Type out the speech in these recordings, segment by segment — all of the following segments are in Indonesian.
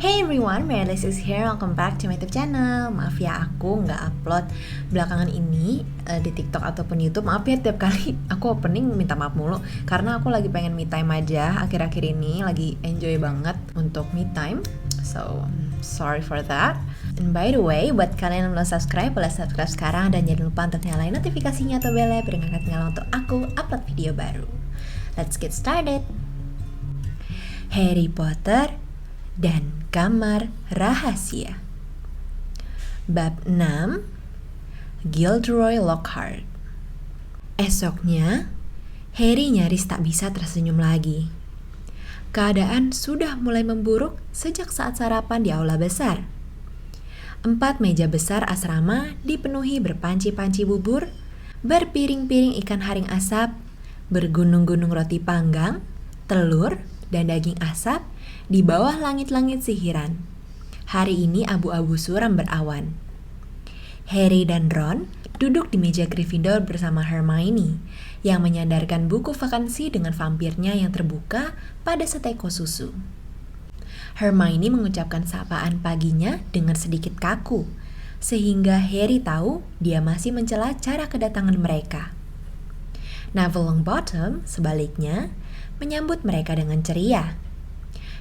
Hey everyone, Meredith is here. Welcome back to my YouTube channel. Maaf ya, aku nggak upload belakangan ini di TikTok ataupun YouTube. Maaf ya, tiap kali aku opening minta maaf mulu karena aku lagi pengen me time aja. Akhir-akhir ini lagi enjoy banget untuk me time. So, sorry for that. And by the way, buat kalian yang belum subscribe, boleh subscribe sekarang dan jangan lupa untuk nyalain notifikasinya atau belnya biar nggak ketinggalan untuk aku upload video baru. Let's get started. Harry Potter dan Kamar Rahasia. Bab 6, Gilderoy Lockhart. Esoknya, Harry nyaris tak bisa tersenyum lagi. Keadaan sudah mulai memburuk sejak saat sarapan di aula besar. 4 meja besar asrama dipenuhi berpanci-panci bubur, berpiring-piring ikan haring asap, bergunung-gunung roti panggang, telur, dan daging asap di bawah langit-langit sihiran. Hari ini abu-abu suram berawan. Harry dan Ron duduk di meja Gryffindor bersama Hermione yang menyandarkan buku vakansi dengan vampirnya yang terbuka pada seteko susu. Hermione mengucapkan sapaan paginya dengan sedikit kaku, sehingga Harry tahu dia masih mencela cara kedatangan mereka. Neville Longbottom, sebaliknya, menyambut mereka dengan ceria.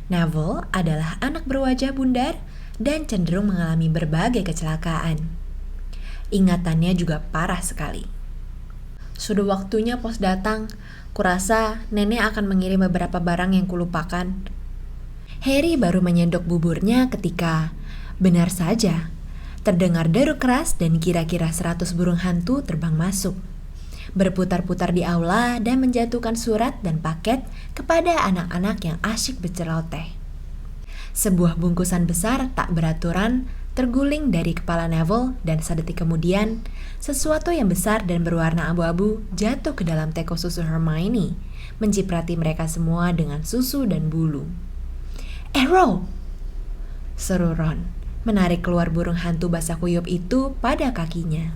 Neville adalah anak berwajah bundar dan cenderung mengalami berbagai kecelakaan. Ingatannya juga parah sekali. Sudah waktunya pos datang. Kurasa nenek akan mengirim beberapa barang yang kulupakan. Harry baru menyendok buburnya ketika, benar saja, terdengar deru keras dan kira-kira 100 burung hantu terbang masuk, berputar-putar di aula dan menjatuhkan surat dan paket kepada anak-anak yang asyik berceloteh. Sebuah bungkusan besar tak beraturan terguling dari kepala Neville dan sedetik kemudian, sesuatu yang besar dan berwarna abu-abu jatuh ke dalam teko susu Hermione, menciprati mereka semua dengan susu dan bulu. "Arrow!" seru Ron, menarik keluar burung hantu basah kuyup itu pada kakinya.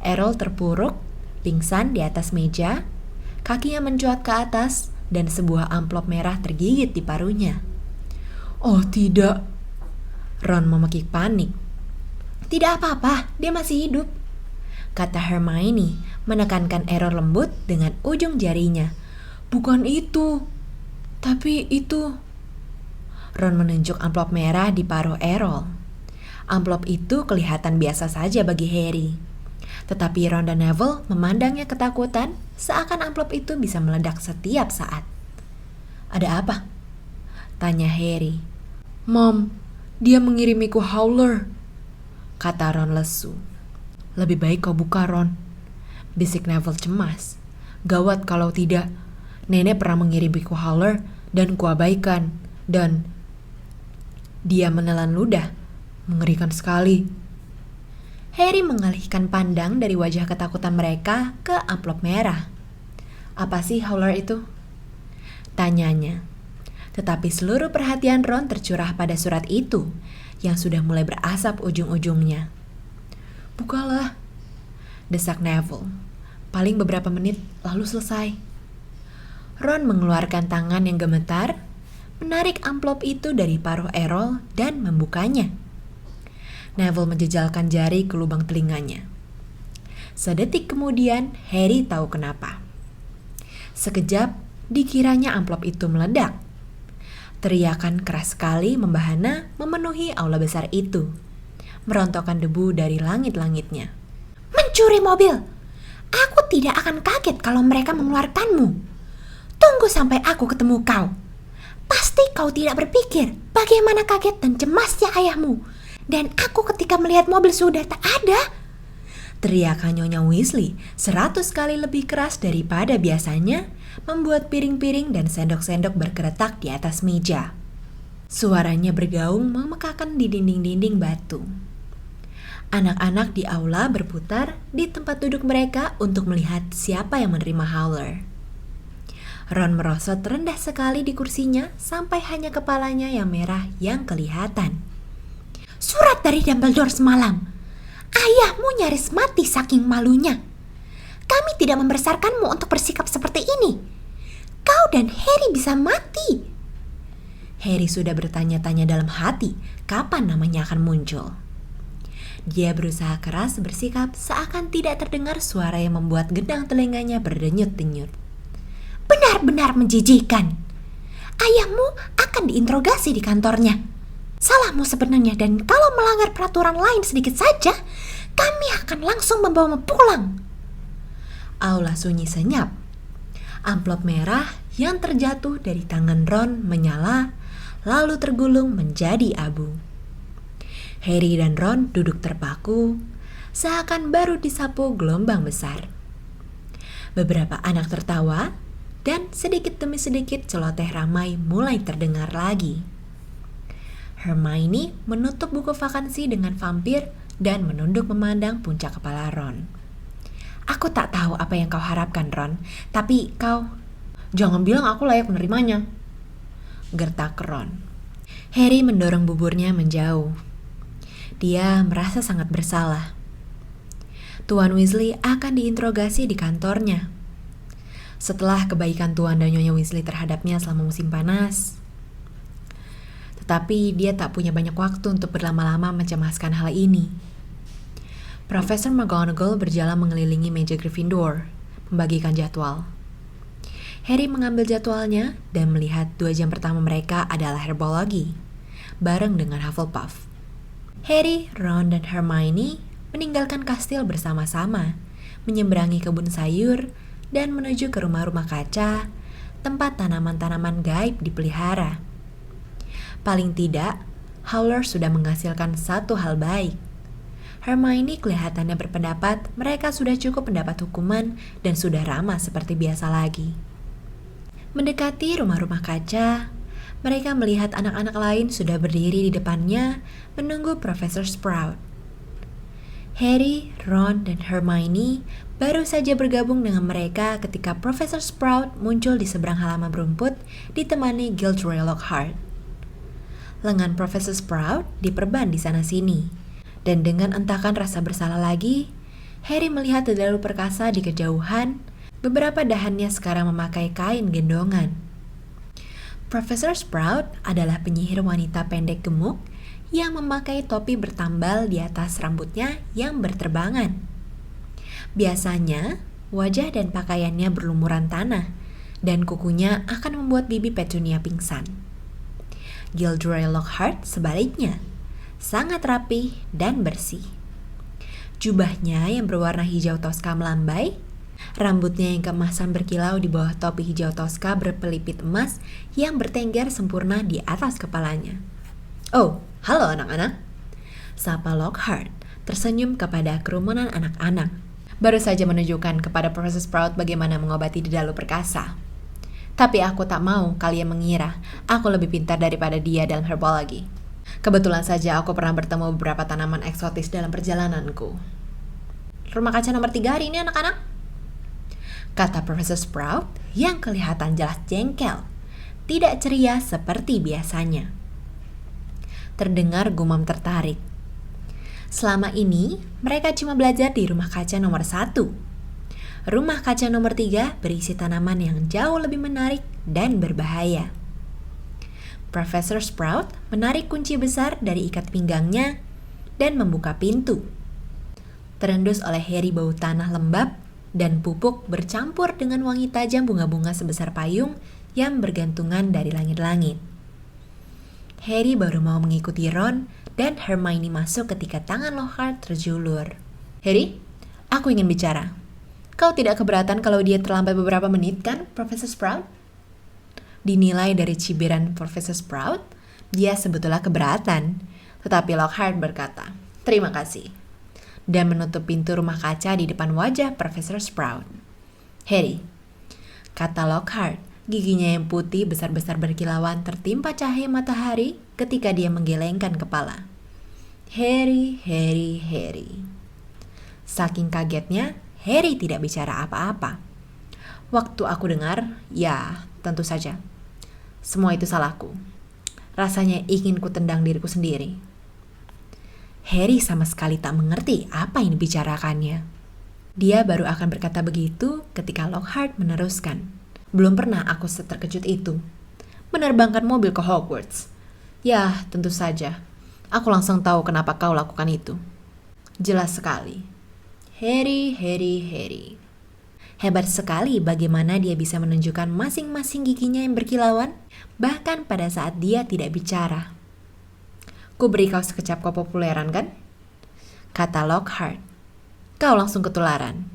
Errol terpuruk, pingsan di atas meja, kakinya mencuat ke atas, dan sebuah amplop merah tergigit di paruhnya. "Oh tidak!" Ron memekik panik. "Tidak apa-apa, dia masih hidup," kata Hermione, menekankan Errol lembut dengan ujung jarinya. "Bukan itu, tapi itu." Ron menunjuk amplop merah di paruh Errol. Amplop itu kelihatan biasa saja bagi Harry. Tetapi Ron dan Neville memandangnya ketakutan, seakan amplop itu bisa meledak setiap saat. "Ada apa?" tanya Harry. "Mom, dia mengirimiku howler," kata Ron lesu. "Lebih baik kau buka, Ron," bisik Neville cemas. "Gawat kalau tidak. Nenek pernah mengirimiku howler dan kuabaikan. Dan..." Dia menelan ludah. "Mengerikan sekali." Harry mengalihkan pandang dari wajah ketakutan mereka ke amplop merah. "Apa sih howler itu?" tanyanya. Tetapi seluruh perhatian Ron tercurah pada surat itu yang sudah mulai berasap ujung-ujungnya. "Bukalah," desak Neville. "Paling beberapa menit lalu selesai." Ron mengeluarkan tangan yang gemetar, menarik amplop itu dari paruh Errol dan membukanya. Neville menjejalkan jari ke lubang telinganya. Sedetik kemudian, Harry tahu kenapa. Sekejap, dikiranya amplop itu meledak. Teriakan keras sekali membahana memenuhi aula besar itu, merontokkan debu dari langit-langitnya. "Mencuri mobil! Aku tidak akan kaget kalau mereka mengeluarkanmu. Tunggu sampai aku ketemu kau. Pasti kau tidak berpikir bagaimana kaget dan cemasnya ayahmu. Dan aku ketika melihat mobil sudah tak ada." Teriakan Nyonya Weasley 100 kali lebih keras daripada biasanya, membuat piring-piring dan sendok-sendok bergeretak di atas meja. Suaranya bergaung memekakan di dinding-dinding batu. Anak-anak di aula berputar di tempat duduk mereka untuk melihat siapa yang menerima howler. Ron merosot rendah sekali di kursinya sampai hanya kepalanya yang merah yang kelihatan. "Surat dari Dumbledore semalam. Ayahmu nyaris mati saking malunya. Kami tidak membesarkanmu untuk bersikap seperti ini. Kau dan Harry bisa mati." Harry sudah bertanya-tanya dalam hati kapan namanya akan muncul. Dia berusaha keras bersikap seakan tidak terdengar suara yang membuat gendang telinganya berdenyut-denyut. Benar-benar menjijikkan. Ayahmu akan diinterogasi di kantornya. Salahmu sebenarnya, dan kalau melanggar peraturan lain sedikit saja, kami akan langsung membawamu pulang. Aula sunyi senyap. Amplop merah yang terjatuh dari tangan Ron menyala, lalu tergulung menjadi abu. Harry dan Ron duduk terpaku, seakan baru disapu gelombang besar. Beberapa anak tertawa, dan sedikit demi sedikit celoteh ramai mulai terdengar lagi. Hermione menutup buku vakansi dengan vampir dan menunduk memandang puncak kepala Ron. Aku tak tahu apa yang kau harapkan, Ron, tapi kau... Jangan bilang aku layak menerimanya, gertak Ron. Harry mendorong buburnya menjauh. Dia merasa sangat bersalah. Tuan Weasley akan diinterogasi di kantornya. Setelah kebaikan Tuan dan Nyonya Weasley terhadapnya selama musim panas. Tetapi dia tak punya banyak waktu untuk berlama-lama mencemaskan hal ini. Profesor McGonagall berjalan mengelilingi meja Gryffindor, membagikan jadwal. Harry mengambil jadwalnya dan melihat 2 jam pertama mereka adalah herbologi, bareng dengan Hufflepuff. Harry, Ron, dan Hermione meninggalkan kastil bersama-sama, menyeberangi kebun sayur, dan menuju ke rumah-rumah kaca, tempat tanaman-tanaman gaib dipelihara. Paling tidak, Howler sudah menghasilkan satu hal baik. Hermione kelihatannya berpendapat mereka sudah cukup mendapat hukuman dan sudah ramah seperti biasa lagi. Mendekati rumah-rumah kaca, mereka melihat anak-anak lain sudah berdiri di depannya menunggu Profesor Sprout. Harry, Ron, dan Hermione baru saja bergabung dengan mereka ketika Profesor Sprout muncul di seberang halaman rumput ditemani Gilderoy Lockhart. Lengan Profesor Sprout diperban di sana-sini, dan dengan entakan rasa bersalah lagi, Harry melihat dedalu perkasa di kejauhan. Beberapa dahannya sekarang memakai kain gendongan. Profesor Sprout adalah penyihir wanita pendek gemuk yang memakai topi bertambal di atas rambutnya yang berterbangan. Biasanya, wajah dan pakaiannya berlumuran tanah, dan kukunya akan membuat bibi Petunia pingsan. Gilderoy Lockhart sebaliknya, sangat rapi dan bersih. Jubahnya yang berwarna hijau toska melambai, rambutnya yang keemasan berkilau di bawah topi hijau toska berpelipit emas yang bertengger sempurna di atas kepalanya. Oh, halo anak-anak, sapa Lockhart, tersenyum kepada kerumunan anak-anak. Baru saja menunjukkan kepada Profesor Sprout bagaimana mengobati dedalu perkasa. Tapi aku tak mau kalian mengira aku lebih pintar daripada dia dalam herbologi. Kebetulan saja aku pernah bertemu beberapa tanaman eksotis dalam perjalananku. Rumah kaca nomor 3 hari ini anak-anak, kata Profesor Sprout yang kelihatan jelas jengkel, tidak ceria seperti biasanya. Terdengar gumam tertarik. Selama ini, mereka cuma belajar di rumah kaca nomor 1. Rumah kaca nomor 3 berisi tanaman yang jauh lebih menarik dan berbahaya. Profesor Sprout menarik kunci besar dari ikat pinggangnya dan membuka pintu. Terendus oleh Harry bau tanah lembab dan pupuk bercampur dengan wangi tajam bunga-bunga sebesar payung yang bergantungan dari langit-langit. Harry baru mau mengikuti Ron dan Hermione masuk ketika tangan Lockhart terjulur. Harry, aku ingin bicara. Kau tidak keberatan kalau dia terlambat beberapa menit kan, Profesor Sprout? Dinilai dari cibiran Profesor Sprout, dia sebetulnya keberatan. Tetapi Lockhart berkata, terima kasih, dan menutup pintu rumah kaca di depan wajah Profesor Sprout. Harry, kata Lockhart, giginya yang putih besar-besar berkilauan tertimpa cahaya matahari ketika dia menggelengkan kepala. Harry, Harry, Harry. Saking kagetnya, Harry tidak bicara apa-apa. Waktu aku dengar, ya tentu saja. Semua itu salahku. Rasanya ingin ku tendang diriku sendiri. Harry sama sekali tak mengerti apa yang dibicarakannya. Dia baru akan berkata begitu ketika Lockhart meneruskan. Belum pernah aku seterkejut itu. menerbangkan mobil ke Hogwarts. Ya, tentu saja. Aku langsung tahu kenapa kau lakukan itu. Jelas sekali. Harry. Hebat sekali bagaimana dia bisa menunjukkan masing-masing giginya yang berkilauan, bahkan pada saat dia tidak bicara. Ku beri kau sekecap kepopuleran kan? Kata Lockhart. Kau langsung ketularan.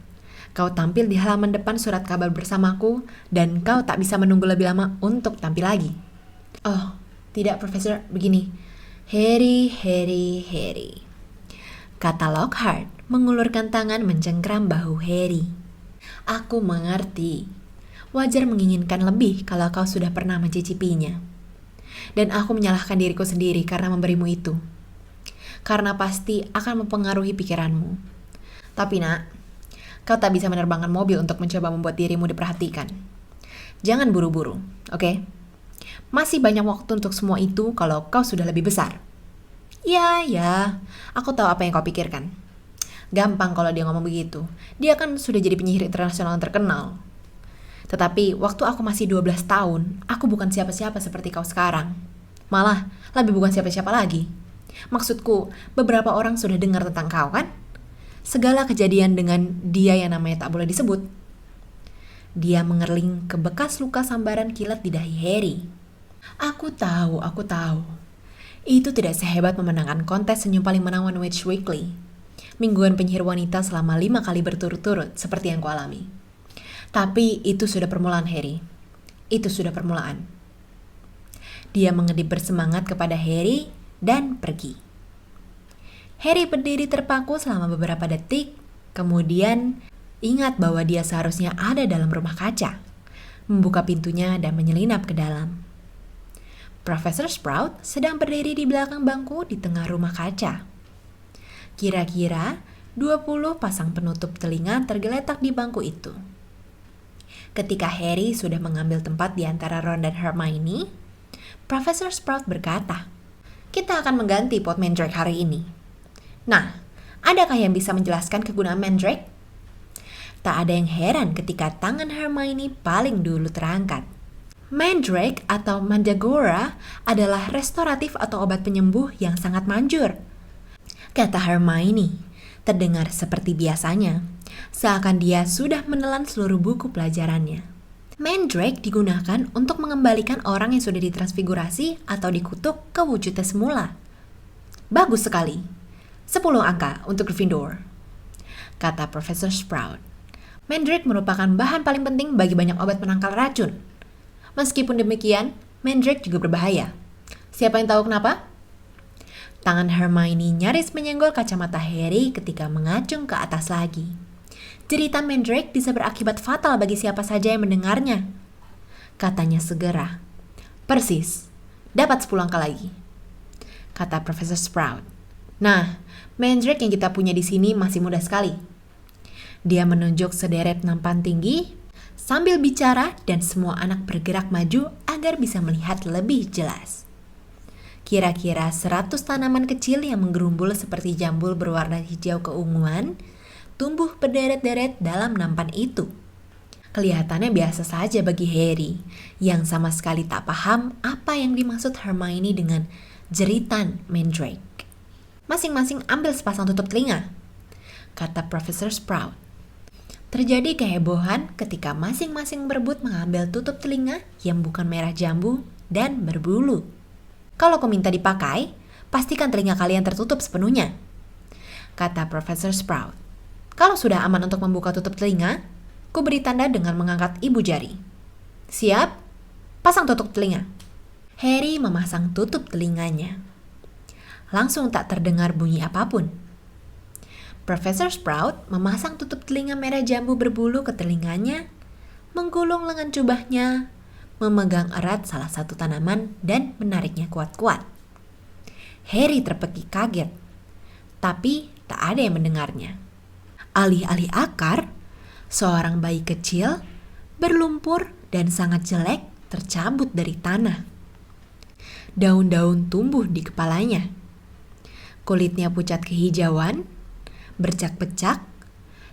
Kau tampil di halaman depan surat kabar bersamaku, dan kau tak bisa menunggu lebih lama untuk tampil lagi. Oh, tidak Profesor, begini. Harry. Kata Lockhart, mengulurkan tangan mencengkram bahu Harry. Aku mengerti. Wajar menginginkan lebih kalau kau sudah pernah mencicipinya. Dan aku menyalahkan diriku sendiri karena memberimu itu. Karena pasti akan mempengaruhi pikiranmu. Tapi nak, kau tak bisa menerbangkan mobil untuk mencoba membuat dirimu diperhatikan. Jangan buru-buru, oke? Masih banyak waktu untuk semua itu kalau kau sudah lebih besar. Ya, aku tahu apa yang kau pikirkan. Gampang kalau dia ngomong begitu. Dia kan sudah jadi penyihir internasional yang terkenal. Tetapi waktu aku masih 12 tahun, aku bukan siapa-siapa seperti kau sekarang. Malah, lebih bukan siapa-siapa lagi. Maksudku, beberapa orang sudah dengar tentang kau kan? Segala kejadian dengan dia yang namanya tak boleh disebut. Dia mengerling ke bekas luka sambaran kilat di dahi Harry. Aku tahu. Itu tidak sehebat memenangkan kontes senyum paling menawan Witch Weekly. Mingguan penyihir wanita selama 5 kali berturut-turut seperti yang kualami. Tapi itu sudah permulaan Harry. Itu sudah permulaan. Dia mengedip bersemangat kepada Harry dan pergi. Harry berdiri terpaku selama beberapa detik, kemudian ingat bahwa dia seharusnya ada dalam rumah kaca, membuka pintunya dan menyelinap ke dalam. Profesor Sprout sedang berdiri di belakang bangku di tengah rumah kaca. Kira-kira 20 pasang penutup telinga tergeletak di bangku itu. Ketika Harry sudah mengambil tempat di antara Ron dan Hermione, Profesor Sprout berkata, "Kita akan mengganti pot Mandrake hari ini. Nah, adakah yang bisa menjelaskan kegunaan Mandrake?" Tak ada yang heran ketika tangan Hermione paling dulu terangkat. Mandrake atau Mandragora adalah restoratif atau obat penyembuh yang sangat manjur. Kata Hermione, terdengar seperti biasanya, seakan dia sudah menelan seluruh buku pelajarannya. Mandrake digunakan untuk mengembalikan orang yang sudah ditransfigurasi atau dikutuk ke wujudnya semula. Bagus sekali. 10 angka untuk Gryffindor, kata Profesor Sprout. Mandrake merupakan bahan paling penting bagi banyak obat penangkal racun. Meskipun demikian, Mandrake juga berbahaya. Siapa yang tahu kenapa? Tangan Hermione nyaris menyenggol kacamata Harry ketika mengacung ke atas lagi. Jeritan Mandrake bisa berakibat fatal bagi siapa saja yang mendengarnya. Katanya segera. Persis, dapat 10 angka lagi, kata Profesor Sprout. Nah, Mandrake yang kita punya di sini masih mudah sekali. Dia menunjuk sederet nampan tinggi sambil bicara dan semua anak bergerak maju agar bisa melihat lebih jelas. Kira-kira 100 tanaman kecil yang menggerumbul seperti jambul berwarna hijau keunguan tumbuh berderet-deret dalam nampan itu. Kelihatannya biasa saja bagi Harry, yang sama sekali tak paham apa yang dimaksud Hermione dengan jeritan Mandrake. Masing-masing ambil sepasang tutup telinga, kata Profesor Sprout. Terjadi kehebohan ketika masing-masing berebut mengambil tutup telinga yang bukan merah jambu dan berbulu. Kalau kau minta dipakai, pastikan telinga kalian tertutup sepenuhnya, kata Profesor Sprout. Kalau sudah aman untuk membuka tutup telinga, ku beri tanda dengan mengangkat ibu jari. Siap? Pasang tutup telinga. Harry memasang tutup telinganya. Langsung tak terdengar bunyi apapun. Profesor Sprout memasang tutup telinga merah jambu berbulu ke telinganya, menggulung lengan jubahnya, memegang erat salah satu tanaman dan menariknya kuat-kuat. Harry terpekik kaget, tapi tak ada yang mendengarnya. Alih-alih akar, seorang bayi kecil berlumpur dan sangat jelek tercabut dari tanah. Daun-daun tumbuh di kepalanya. Kulitnya pucat kehijauan, bercak-becak,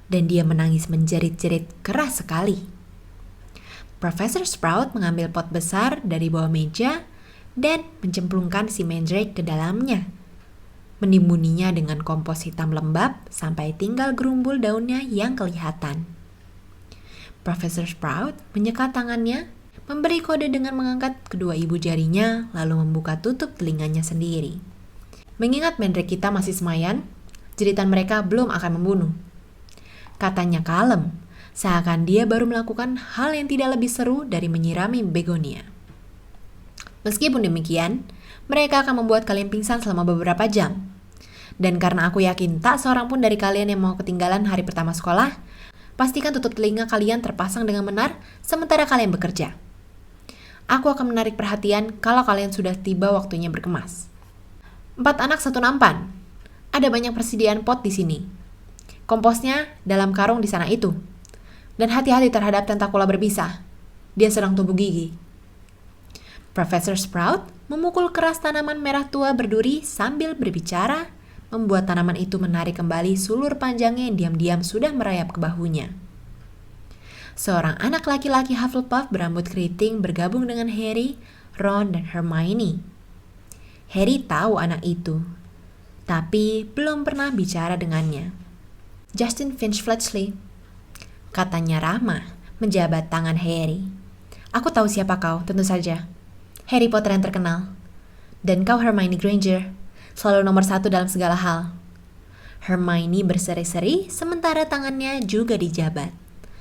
dan dia menangis menjerit-jerit keras sekali. Profesor Sprout mengambil pot besar dari bawah meja dan mencemplungkan si Mandrake ke dalamnya. Menimbuninya dengan kompos hitam lembab sampai tinggal gerumbul daunnya yang kelihatan. Profesor Sprout menyekat tangannya, memberi kode dengan mengangkat kedua ibu jarinya, lalu membuka tutup telinganya sendiri. Mengingat Mandrake kita masih semayan, jeritan mereka belum akan membunuh. Katanya kalem, seakan dia baru melakukan hal yang tidak lebih seru dari menyirami begonia. Meskipun demikian, mereka akan membuat kalian pingsan selama beberapa jam. Dan karena aku yakin tak seorang pun dari kalian yang mau ketinggalan hari pertama sekolah, pastikan tutup telinga kalian terpasang dengan benar sementara kalian bekerja. Aku akan menarik perhatian kalau kalian sudah tiba waktunya berkemas. 4 anak 1 nampan. Ada banyak persediaan pot di sini. Komposnya dalam karung di sana itu. Dan hati-hati terhadap tentakula berbisa. Dia sedang tumbuh gigi. Profesor Sprout memukul keras tanaman merah tua berduri sambil berbicara, membuat tanaman itu menarik kembali sulur panjangnya yang diam-diam sudah merayap ke bahunya. Seorang anak laki-laki Hufflepuff berambut keriting bergabung dengan Harry, Ron, dan Hermione. Harry tahu anak itu, tapi belum pernah bicara dengannya. Justin Finch Fletchley, katanya ramah, menjabat tangan Harry. Aku tahu siapa kau, tentu saja. Harry Potter yang terkenal. Dan kau Hermione Granger, selalu nomor 1 dalam segala hal. Hermione berseri-seri, sementara tangannya juga dijabat.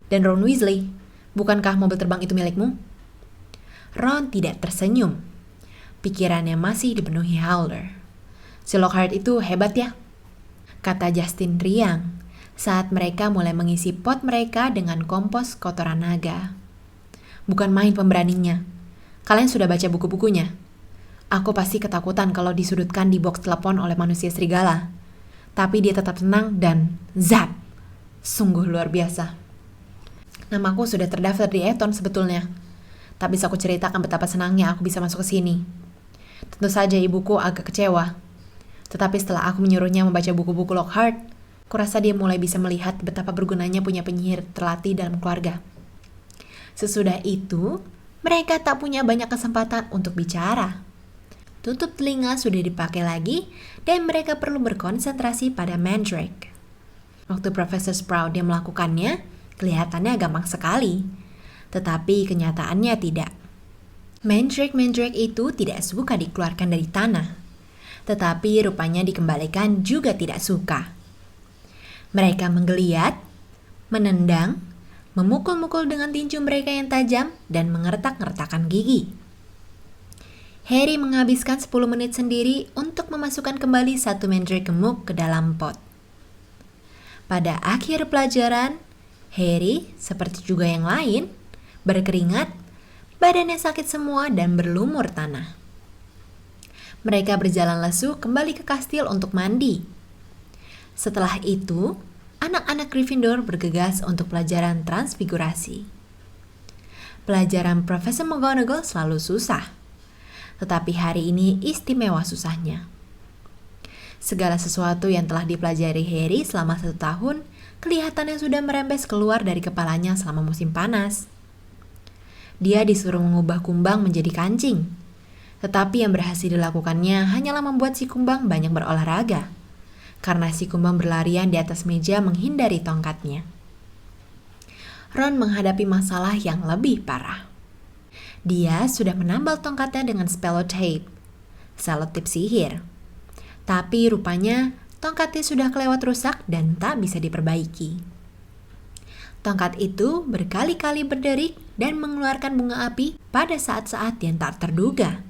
Dan Ron Weasley, bukankah mobil terbang itu milikmu? Ron tidak tersenyum. Pikirannya masih dipenuhi Howler. Si Lockhart itu hebat ya, kata Justin riang saat mereka mulai mengisi pot mereka dengan kompos kotoran naga. Bukan main pemberaninya. Kalian sudah baca buku-bukunya. Aku pasti ketakutan kalau disudutkan di box telepon oleh manusia serigala. Tapi dia tetap tenang dan zap. Sungguh luar biasa. Namaku sudah terdaftar di Eton sebetulnya. Tak bisa aku ceritakan betapa senangnya aku bisa masuk ke sini. Tentu saja ibuku agak kecewa. Tetapi setelah aku menyuruhnya membaca buku-buku Lockhart, kurasa dia mulai bisa melihat betapa bergunanya punya penyihir terlatih dalam keluarga. Sesudah itu, mereka tak punya banyak kesempatan untuk bicara. Tutup telinga sudah dipakai lagi dan mereka perlu berkonsentrasi pada Mandrake. Waktu Profesor Sprout dia melakukannya, kelihatannya gampang sekali. Tetapi kenyataannya tidak. Mandrake itu tidak suka dikeluarkan dari tanah. Tetapi rupanya dikembalikan juga tidak suka. Mereka menggeliat, menendang, memukul-mukul dengan tinju mereka yang tajam dan mengertak-ngertakkan gigi. Harry menghabiskan 10 menit sendiri untuk memasukkan kembali satu Mandrake gemuk ke dalam pot. Pada akhir pelajaran, Harry, seperti juga yang lain, berkeringat, badannya sakit semua dan berlumur tanah. Mereka berjalan lesu kembali ke kastil untuk mandi. Setelah itu, anak-anak Gryffindor bergegas untuk pelajaran transfigurasi. Pelajaran Profesor McGonagall selalu susah, tetapi hari ini istimewa susahnya. Segala sesuatu yang telah dipelajari Harry selama 1 tahun kelihatannya sudah merembes keluar dari kepalanya selama musim panas. Dia disuruh mengubah kumbang menjadi kancing, tetapi yang berhasil dilakukannya hanyalah membuat si kumbang banyak berolahraga, karena si kumbang berlarian di atas meja menghindari tongkatnya. Ron menghadapi masalah yang lebih parah. Dia sudah menambal tongkatnya dengan spellotape, selotip sihir. Tapi rupanya tongkatnya sudah kelewat rusak dan tak bisa diperbaiki. Tongkat itu berkali-kali berderik dan mengeluarkan bunga api pada saat-saat yang tak terduga.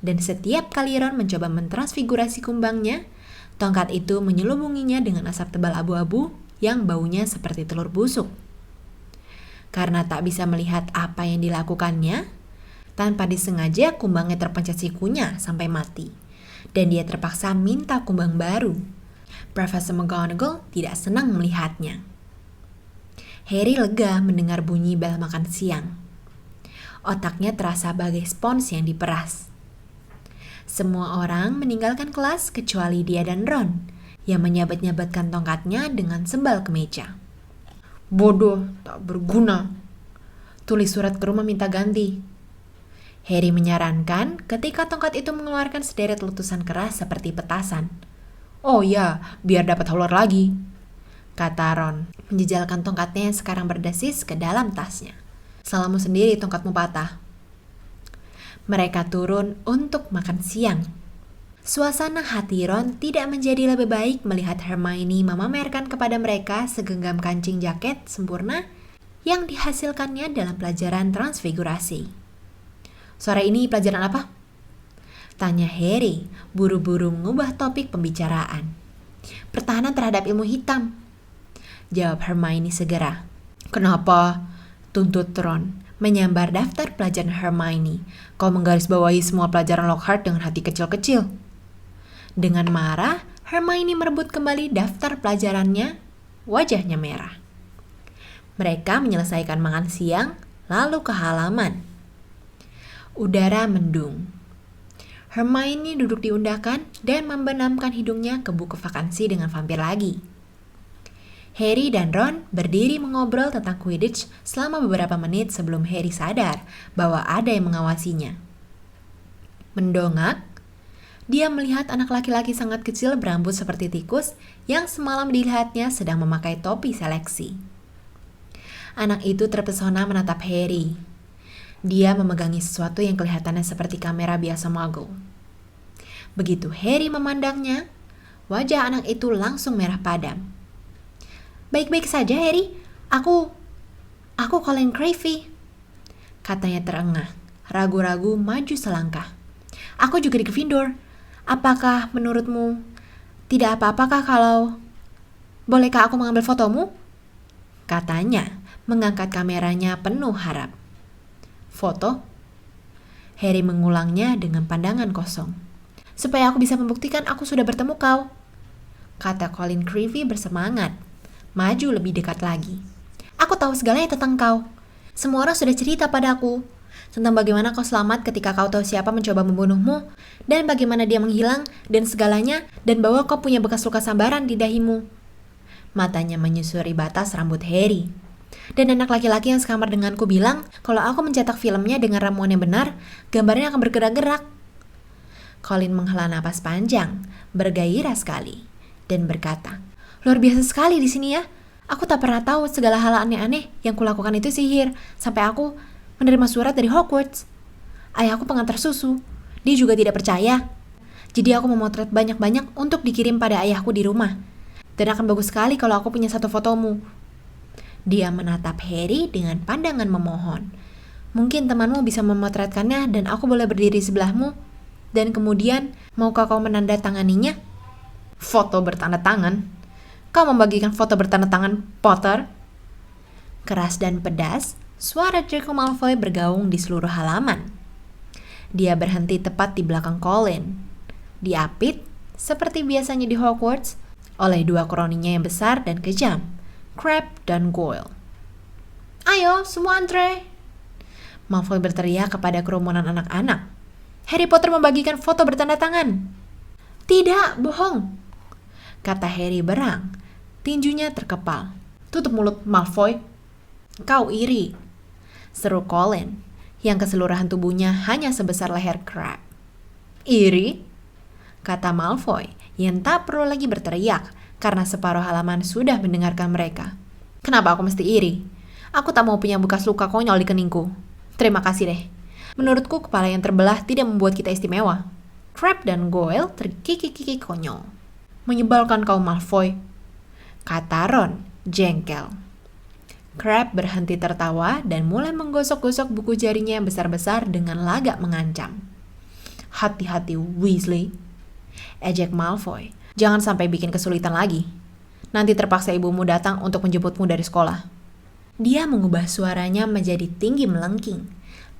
Dan setiap kali Ron mencoba mentransfigurasi kumbangnya, tongkat itu menyelubunginya dengan asap tebal abu-abu yang baunya seperti telur busuk. Karena tak bisa melihat apa yang dilakukannya, tanpa disengaja kumbangnya terpencet sikunya sampai mati. Dan dia terpaksa minta kumbang baru. Profesor McGonagall tidak senang melihatnya. Harry lega mendengar bunyi bel makan siang. Otaknya terasa bagai spons yang diperas. Semua orang meninggalkan kelas kecuali dia dan Ron, yang menyabat-nyabatkan tongkatnya dengan sembal ke meja. Bodoh, tak berguna. tulis surat ke rumah minta ganti. Harry menyarankan ketika tongkat itu mengeluarkan sederet letusan keras seperti petasan. Oh ya, biar dapat hauler lagi, kata Ron, menjejalkan tongkatnya yang sekarang berdesis ke dalam tasnya. Salahmu sendiri tongkatmu patah. Mereka turun untuk makan siang. Suasana hati Ron tidak menjadi lebih baik melihat Hermione memamerkan kepada mereka segenggam kancing jaket sempurna yang dihasilkannya dalam pelajaran transfigurasi. Sore ini pelajaran apa? Tanya Harry, buru-buru mengubah topik pembicaraan. Pertahanan terhadap ilmu hitam, jawab Hermione segera. Kenapa? Tuntut Ron, menyambar daftar pelajaran Hermione. Kau menggarisbawahi semua pelajaran Lockhart dengan hati kecil-kecil. Dengan marah, Hermione merebut kembali daftar pelajarannya, wajahnya merah. Mereka menyelesaikan makan siang, lalu ke halaman. Udara mendung. Hermione duduk di undakan dan membenamkan hidungnya ke buku vakansi dengan vampir lagi. Harry dan Ron berdiri mengobrol tentang Quidditch selama beberapa menit sebelum Harry sadar bahwa ada yang mengawasinya. Mendongak, dia melihat anak laki-laki sangat kecil berambut seperti tikus yang semalam dilihatnya sedang memakai topi seleksi. Anak itu terpesona menatap Harry. Dia memegangi sesuatu yang kelihatannya seperti kamera biasa Muggle. Begitu Harry memandangnya, wajah anak itu langsung merah padam. Baik-baik saja, Harry. Aku Colin Creevy, katanya terengah, ragu-ragu maju selangkah. Aku juga di Gryffindor. Apakah menurutmu tidak apa-apakah kalau... Bolehkah aku mengambil fotomu? Katanya, mengangkat kameranya penuh harap. Foto? Harry mengulangnya dengan pandangan kosong. Supaya aku bisa membuktikan aku sudah bertemu kau, kata Colin Creevy bersemangat, maju lebih dekat lagi. Aku tahu segalanya tentang kau. Semua orang sudah cerita padaku tentang bagaimana kau selamat ketika kau tahu siapa mencoba membunuhmu, dan bagaimana dia menghilang, dan segalanya, dan bahwa kau punya bekas luka sambaran di dahimu. Matanya menyusuri batas rambut Harry. Dan anak laki-laki yang sekamar denganku bilang, kalau aku mencetak filmnya dengan ramuan yang benar, gambarnya akan bergerak-gerak. Colin menghela napas panjang, bergairah sekali, dan berkata, luar biasa sekali di sini ya. Aku tak pernah tahu segala hal aneh-aneh yang kulakukan itu sihir, sampai aku menerima surat dari Hogwarts. Ayahku pengantar susu. Dia juga tidak percaya. Jadi aku memotret banyak-banyak untuk dikirim pada ayahku di rumah. Dan akan bagus sekali kalau aku punya satu fotomu. Dia menatap Harry dengan pandangan memohon. Mungkin temanmu bisa memotretkannya dan aku boleh berdiri sebelahmu. Dan kemudian, maukah kau menandatanganinya? Foto bertanda tangan? Kau membagikan foto bertanda tangan, Potter? Keras dan pedas, suara Draco Malfoy bergaung di seluruh halaman. Dia berhenti tepat di belakang Colin. Diapit, seperti biasanya di Hogwarts, oleh dua kroninya yang besar dan kejam, Crabbe dan Goyle. Ayo, semua antre! Malfoy berteriak kepada kerumunan anak-anak. Harry Potter membagikan foto bertanda tangan. Tidak, bohong, kata Harry berang. Tinjunya terkepal. Tutup mulut, Malfoy. Kau iri, seru Colin, yang keseluruhan tubuhnya hanya sebesar leher Crabbe. Iri? Kata Malfoy, yang tak perlu lagi berteriak, karena separuh halaman sudah mendengarkan mereka. Kenapa aku mesti iri? Aku tak mau punya bekas luka konyol di keningku. Terima kasih deh. Menurutku kepala yang terbelah tidak membuat kita istimewa. Crabbe dan Goyle terkikik-kikik konyol. Menyebalkan kau, Malfoy, kata Ron, jengkel. Crabbe berhenti tertawa dan mulai menggosok-gosok buku jarinya yang besar-besar dengan lagak mengancam. Hati-hati, Weasley, ejek Malfoy. Jangan sampai bikin kesulitan lagi. Nanti terpaksa ibumu datang untuk menjemputmu dari sekolah. Dia mengubah suaranya menjadi tinggi melengking.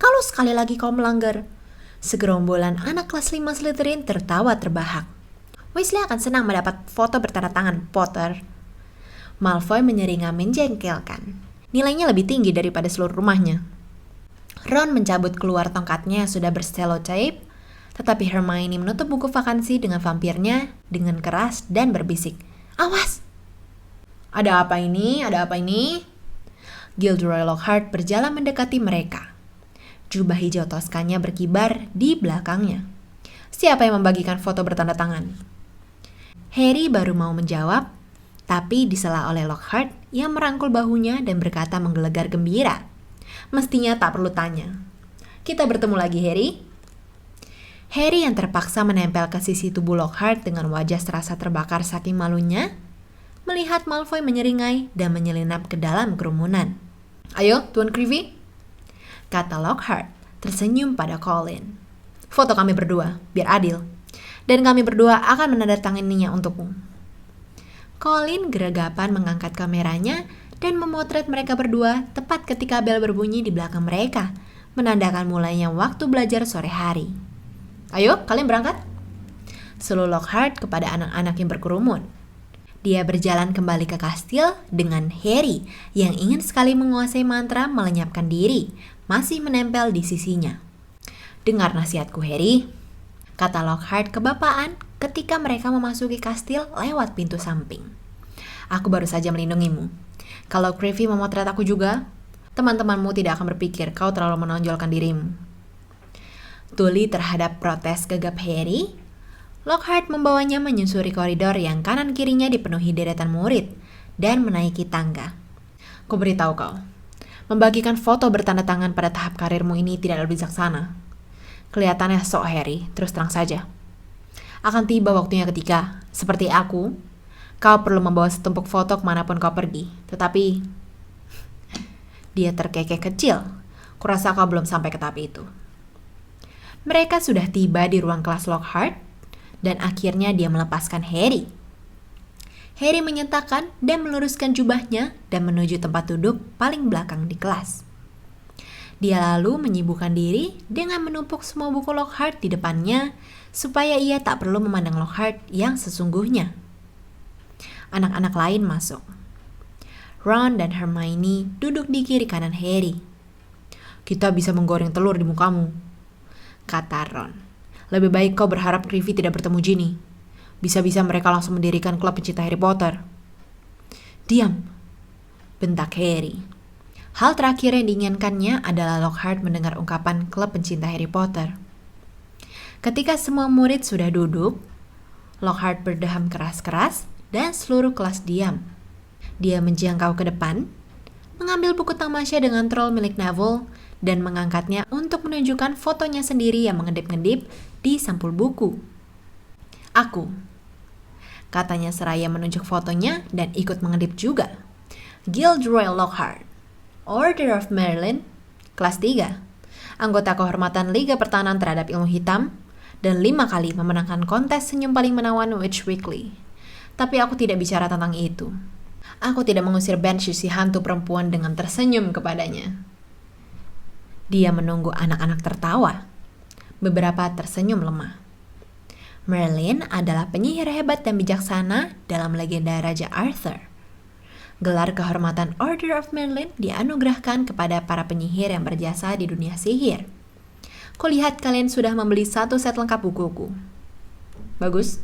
Kalau sekali lagi kau melanggar. Segerombolan anak kelas 5 Slytherin tertawa terbahak. Weasley akan senang mendapat foto bertanda tangan, Potter. Malfoy menyeringai menjengkelkan. Nilainya lebih tinggi daripada seluruh rumahnya. Ron mencabut keluar tongkatnya yang sudah berselotape, tetapi Hermione menutup buku vakansi dengan vampirnya dengan keras dan berbisik. Awas! Ada apa ini? Ada apa ini? Gilderoy Lockhart berjalan mendekati mereka. Jubah hijau Toskanya berkibar di belakangnya. Siapa yang membagikan foto bertanda tangan? Harry baru mau menjawab, tapi disela oleh Lockhart yang merangkul bahunya dan berkata menggelegar gembira. Mestinya tak perlu tanya. Kita bertemu lagi, Harry. Harry yang terpaksa menempel ke sisi tubuh Lockhart dengan wajah serasa terbakar saking malunya, melihat Malfoy menyeringai dan menyelinap ke dalam kerumunan. Ayo, Tuan Creevy, kata Lockhart tersenyum pada Colin. Foto kami berdua, biar adil. Dan kami berdua akan menandatanganinya untukmu. Colin geragapan mengangkat kameranya dan memotret mereka berdua tepat ketika bel berbunyi di belakang mereka, menandakan mulainya waktu belajar sore hari. Ayo, kalian berangkat. Seru Lockhart kepada anak-anak yang berkerumun. Dia berjalan kembali ke kastil dengan Harry yang ingin sekali menguasai mantra melenyapkan diri, masih menempel di sisinya. Dengar nasihatku, Harry, kata Lockhart kebapaan ketika mereka memasuki kastil lewat pintu samping. Aku baru saja melindungimu. Kalau Creevy memotret aku juga, teman-temanmu tidak akan berpikir kau terlalu menonjolkan dirimu. Tuli terhadap protes gegap Harry, Lockhart membawanya menyusuri koridor yang kanan kirinya dipenuhi deretan murid dan menaiki tangga. Ku beritahu kau, membagikan foto bertanda tangan pada tahap karirmu ini tidak lebih bijaksana. Kelihatannya sok Harry, terus terang saja. Akan tiba waktunya ketika, seperti aku, kau perlu membawa setumpuk foto kemanapun kau pergi. Tetapi, dia terkekeh kecil. Kurasa kau belum sampai ke tahap itu. Mereka sudah tiba di ruang kelas Lockhart, dan akhirnya dia melepaskan Harry. Harry menyentakkan dan meluruskan jubahnya dan menuju tempat duduk paling belakang di kelas. Dia lalu menyibukkan diri dengan menumpuk semua buku Lockhart di depannya supaya ia tak perlu memandang Lockhart yang sesungguhnya. Anak-anak lain masuk. Ron dan Hermione duduk di kiri kanan Harry. Kita bisa menggoreng telur di mukamu, kata Ron. Lebih baik kau berharap Creevy tidak bertemu Ginny. Bisa-bisa mereka langsung mendirikan klub pencinta Harry Potter. Diam, bentak Harry. Hal terakhir yang diinginkannya adalah Lockhart mendengar ungkapan klub pencinta Harry Potter. Ketika semua murid sudah duduk, Lockhart berdeham keras-keras dan seluruh kelas diam. Dia menjangkau ke depan, mengambil buku tamasya dengan troll milik Neville dan mengangkatnya untuk menunjukkan fotonya sendiri yang mengedip-ngedip di sampul buku. Aku, katanya seraya menunjuk fotonya dan ikut mengedip juga. Gilderoy Lockhart, Order of Merlin, kelas 3, anggota kehormatan Liga Pertahanan terhadap Ilmu Hitam, dan 5 kali memenangkan kontes senyum paling menawan Witch Weekly. Tapi aku tidak bicara tentang itu. Aku tidak mengusir Banshee si hantu perempuan dengan tersenyum kepadanya. Dia menunggu anak-anak tertawa. Beberapa tersenyum lemah. Merlin adalah penyihir hebat dan bijaksana dalam legenda Raja Arthur. Gelar kehormatan Order of Merlin dianugerahkan kepada para penyihir yang berjasa di dunia sihir. Kulihat kalian sudah membeli 1 set lengkap bukuku. Bagus.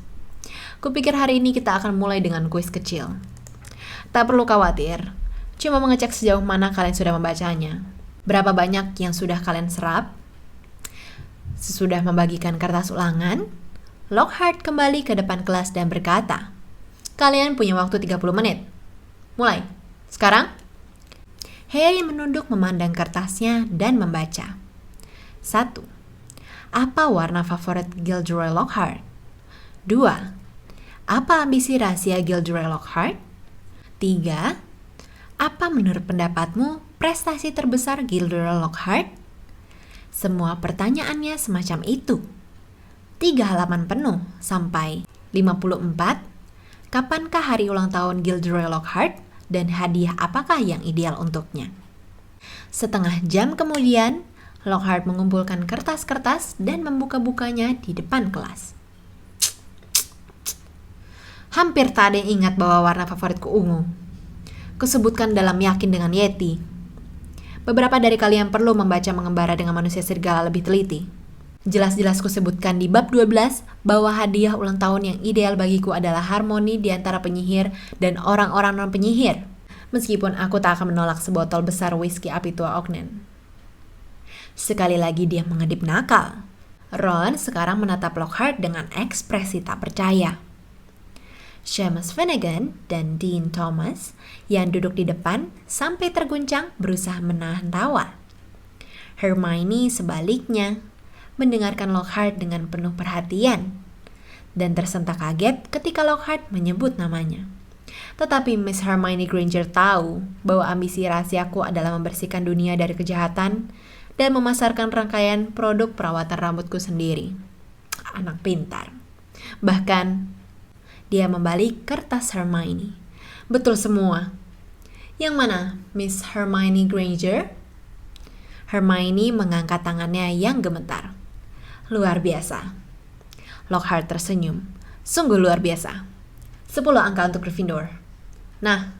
Kupikir hari ini kita akan mulai dengan kuis kecil. Tak perlu khawatir, cuma mengecek sejauh mana kalian sudah membacanya. Berapa banyak yang sudah kalian serap? Sesudah membagikan kertas ulangan, Lockhart kembali ke depan kelas dan berkata, kalian punya waktu 30 menit. Mulai. Sekarang? Harry menunduk memandang kertasnya dan membaca. 1. Apa warna favorit Gilderoy Lockhart? 2. Apa ambisi rahasia Gilderoy Lockhart? 3. Apa menurut pendapatmu prestasi terbesar Gilderoy Lockhart? Semua pertanyaannya semacam itu. 3 halaman penuh sampai 54. Kapankah hari ulang tahun Gilderoy Lockhart dan hadiah apakah yang ideal untuknya? Setengah jam kemudian, Lockhart mengumpulkan kertas-kertas dan membuka-bukanya di depan kelas. Hampir tak ada yang ingat bahwa warna favoritku ungu. Kusebutkan dalam Yakin dengan Yeti. Beberapa dari kalian perlu membaca Mengembara dengan Manusia Serigala lebih teliti. Jelas-jelas kusebutkan di bab 12 bahwa hadiah ulang tahun yang ideal bagiku adalah harmoni di antara penyihir dan orang-orang non-penyihir. Meskipun aku tak akan menolak sebotol besar whisky api tua Ogden. Sekali lagi dia mengedip nakal. Ron sekarang menatap Lockhart dengan ekspresi tak percaya. Seamus Finnegan dan Dean Thomas yang duduk di depan sampai terguncang berusaha menahan tawa. Hermione sebaliknya mendengarkan Lockhart dengan penuh perhatian dan tersentak kaget ketika Lockhart menyebut namanya. Tetapi Miss Hermione Granger tahu bahwa ambisi rahasiaku adalah membersihkan dunia dari kejahatan dan memasarkan rangkaian produk perawatan rambutku sendiri. Anak pintar. Bahkan, dia membalik kertas Hermione. Betul semua. Yang mana, Miss Hermione Granger? Hermione mengangkat tangannya yang gemetar. Luar biasa. Lockhart tersenyum. Sungguh luar biasa. 10 angka untuk Gryffindor. Nah,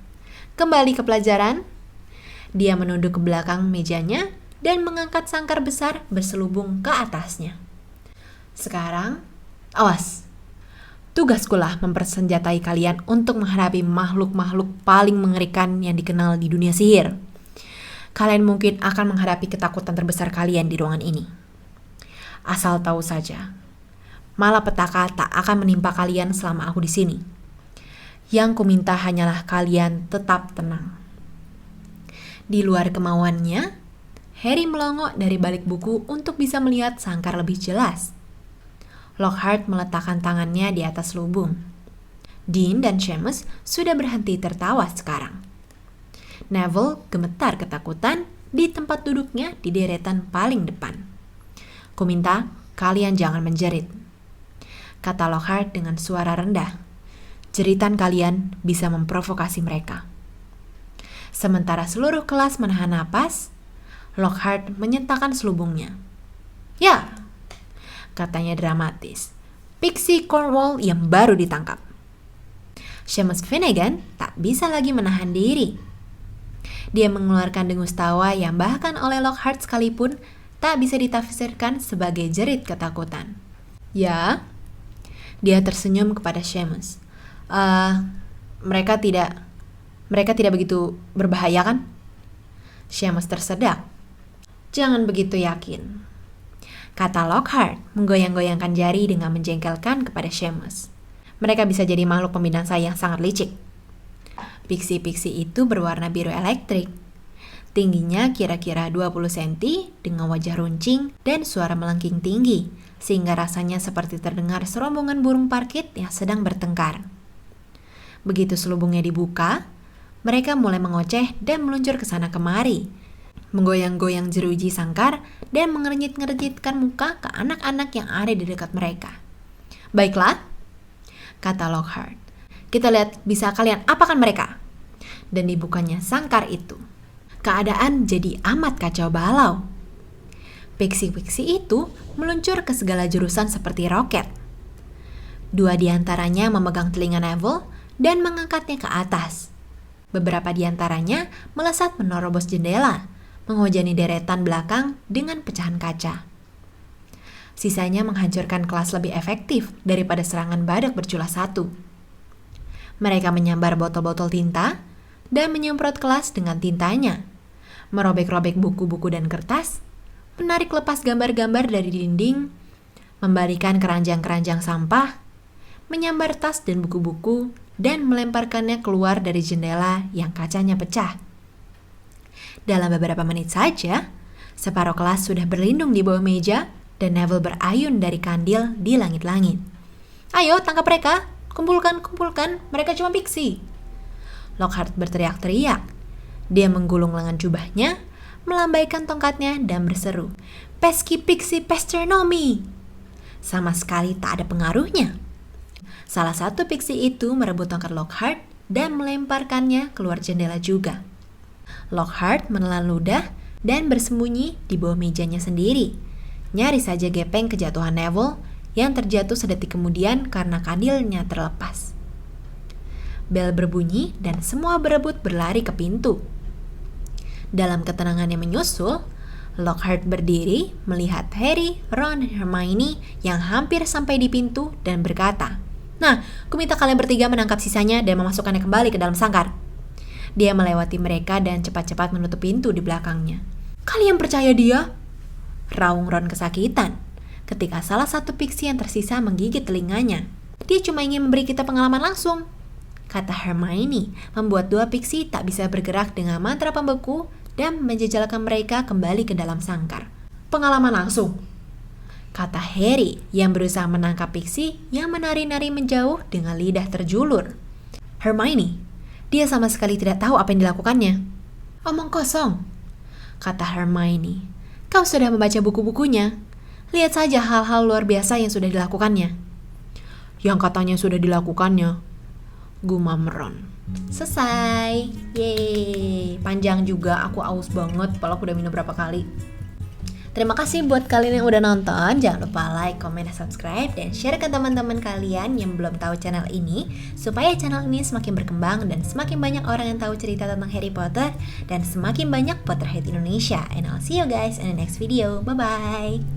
kembali ke pelajaran. Dia menunduk ke belakang mejanya dan mengangkat sangkar besar berselubung ke atasnya. Sekarang, awas. Tugaskulah mempersenjatai kalian untuk menghadapi makhluk-makhluk paling mengerikan yang dikenal di dunia sihir. Kalian mungkin akan menghadapi ketakutan terbesar kalian di ruangan ini. Asal tahu saja, malapetaka tak akan menimpa kalian selama aku di sini. Yang kuminta hanyalah kalian tetap tenang. Di luar kemauannya, Harry melongok dari balik buku untuk bisa melihat sangkar lebih jelas. Lockhart meletakkan tangannya di atas lubung. Dean dan Seamus sudah berhenti tertawa sekarang. Neville gemetar ketakutan di tempat duduknya di deretan paling depan. Kuminta kalian jangan menjerit, kata Lockhart dengan suara rendah. Jeritan kalian bisa memprovokasi mereka. Sementara seluruh kelas menahan napas, Lockhart menyentakkan selubungnya. Ya, katanya dramatis. Pixie Cornwall yang baru ditangkap. Seamus Finnegan tak bisa lagi menahan diri. Dia mengeluarkan dengus tawa yang bahkan oleh Lockhart sekalipun tak bisa ditafsirkan sebagai jerit ketakutan. Ya, dia tersenyum kepada Seamus. Mereka tidak begitu berbahaya kan? Seamus tersedak. Jangan begitu yakin, kata Lockhart menggoyang-goyangkan jari dengan menjengkelkan kepada Seamus. Mereka bisa jadi makhluk pembinasa yang sangat licik. Pixie-pixie itu berwarna biru elektrik. Tingginya kira-kira 20 cm dengan wajah runcing dan suara melengking tinggi, sehingga rasanya seperti terdengar serombongan burung parkit yang sedang bertengkar. Begitu selubungnya dibuka, mereka mulai mengoceh dan meluncur ke sana kemari, menggoyang-goyang jeruji sangkar dan mengernyit-ngernyitkan muka ke anak-anak yang ada di dekat mereka. Baiklah, kata Lockhart. Kita lihat bisa kalian apakan mereka. Dan dibukanya sangkar itu. Keadaan jadi amat kacau balau. Pixie-pixie itu meluncur ke segala jurusan seperti roket. 2 di antaranya memegang telinga Neville dan mengangkatnya ke atas. Beberapa di antaranya melesat menerobos jendela, menghujani deretan belakang dengan pecahan kaca. Sisanya menghancurkan kelas lebih efektif daripada serangan badak berjumlah 1. Mereka menyambar botol-botol tinta dan menyemprot kelas dengan tintanya, merobek-robek buku-buku dan kertas, menarik lepas gambar-gambar dari dinding, membalikan keranjang-keranjang sampah, menyambar tas dan buku-buku, dan melemparkannya keluar dari jendela yang kacanya pecah. Dalam beberapa menit saja, separuh kelas sudah berlindung di bawah meja dan Neville berayun dari kandil di langit-langit. Ayo, tangkap mereka! Kumpulkan, mereka cuma pixie. Lockhart berteriak-teriak. Dia menggulung lengan jubahnya, melambaikan tongkatnya dan berseru, Pesky Pixie Pesternomi! Sama sekali tak ada pengaruhnya. Salah satu pixie itu merebut tongkat Lockhart dan melemparkannya keluar jendela juga. Lockhart menelan ludah dan bersembunyi di bawah mejanya sendiri. Nyaris saja gepeng kejatuhan Neville yang terjatuh sedetik kemudian karena kandilnya terlepas. Bel berbunyi dan semua berebut berlari ke pintu. Dalam ketenangan yang menyusul, Lockhart berdiri melihat Harry, Ron, dan Hermione yang hampir sampai di pintu dan berkata, Nah, kuminta kalian bertiga menangkap sisanya dan memasukkannya kembali ke dalam sangkar. Dia melewati mereka dan cepat-cepat menutup pintu di belakangnya. "Kalian percaya dia?" raung Ron kesakitan ketika salah satu pixie yang tersisa menggigit telinganya. "Dia cuma ingin memberi kita pengalaman langsung," kata Hermione, membuat dua pixie tak bisa bergerak dengan mantra pembeku dan menjejalkan mereka kembali ke dalam sangkar. "Pengalaman langsung?" kata Harry yang berusaha menangkap pixie yang menari-nari menjauh dengan lidah terjulur. "Hermione, dia sama sekali tidak tahu apa yang dilakukannya." "Omong kosong," kata Hermione. "Kau sudah membaca buku-bukunya. Lihat saja hal-hal luar biasa yang sudah dilakukannya." "Yang katanya sudah dilakukannya," gumam Ron. Selesai. Yeay. Panjang juga, aku aus banget, padahal aku udah minum berapa kali. Terima kasih buat kalian yang udah nonton. Jangan lupa like, comment, dan subscribe, dan share ke teman-teman kalian yang belum tahu channel ini, supaya channel ini semakin berkembang dan semakin banyak orang yang tahu cerita tentang Harry Potter dan semakin banyak Potterhead Indonesia. And I'll see you guys in the next video. Bye bye.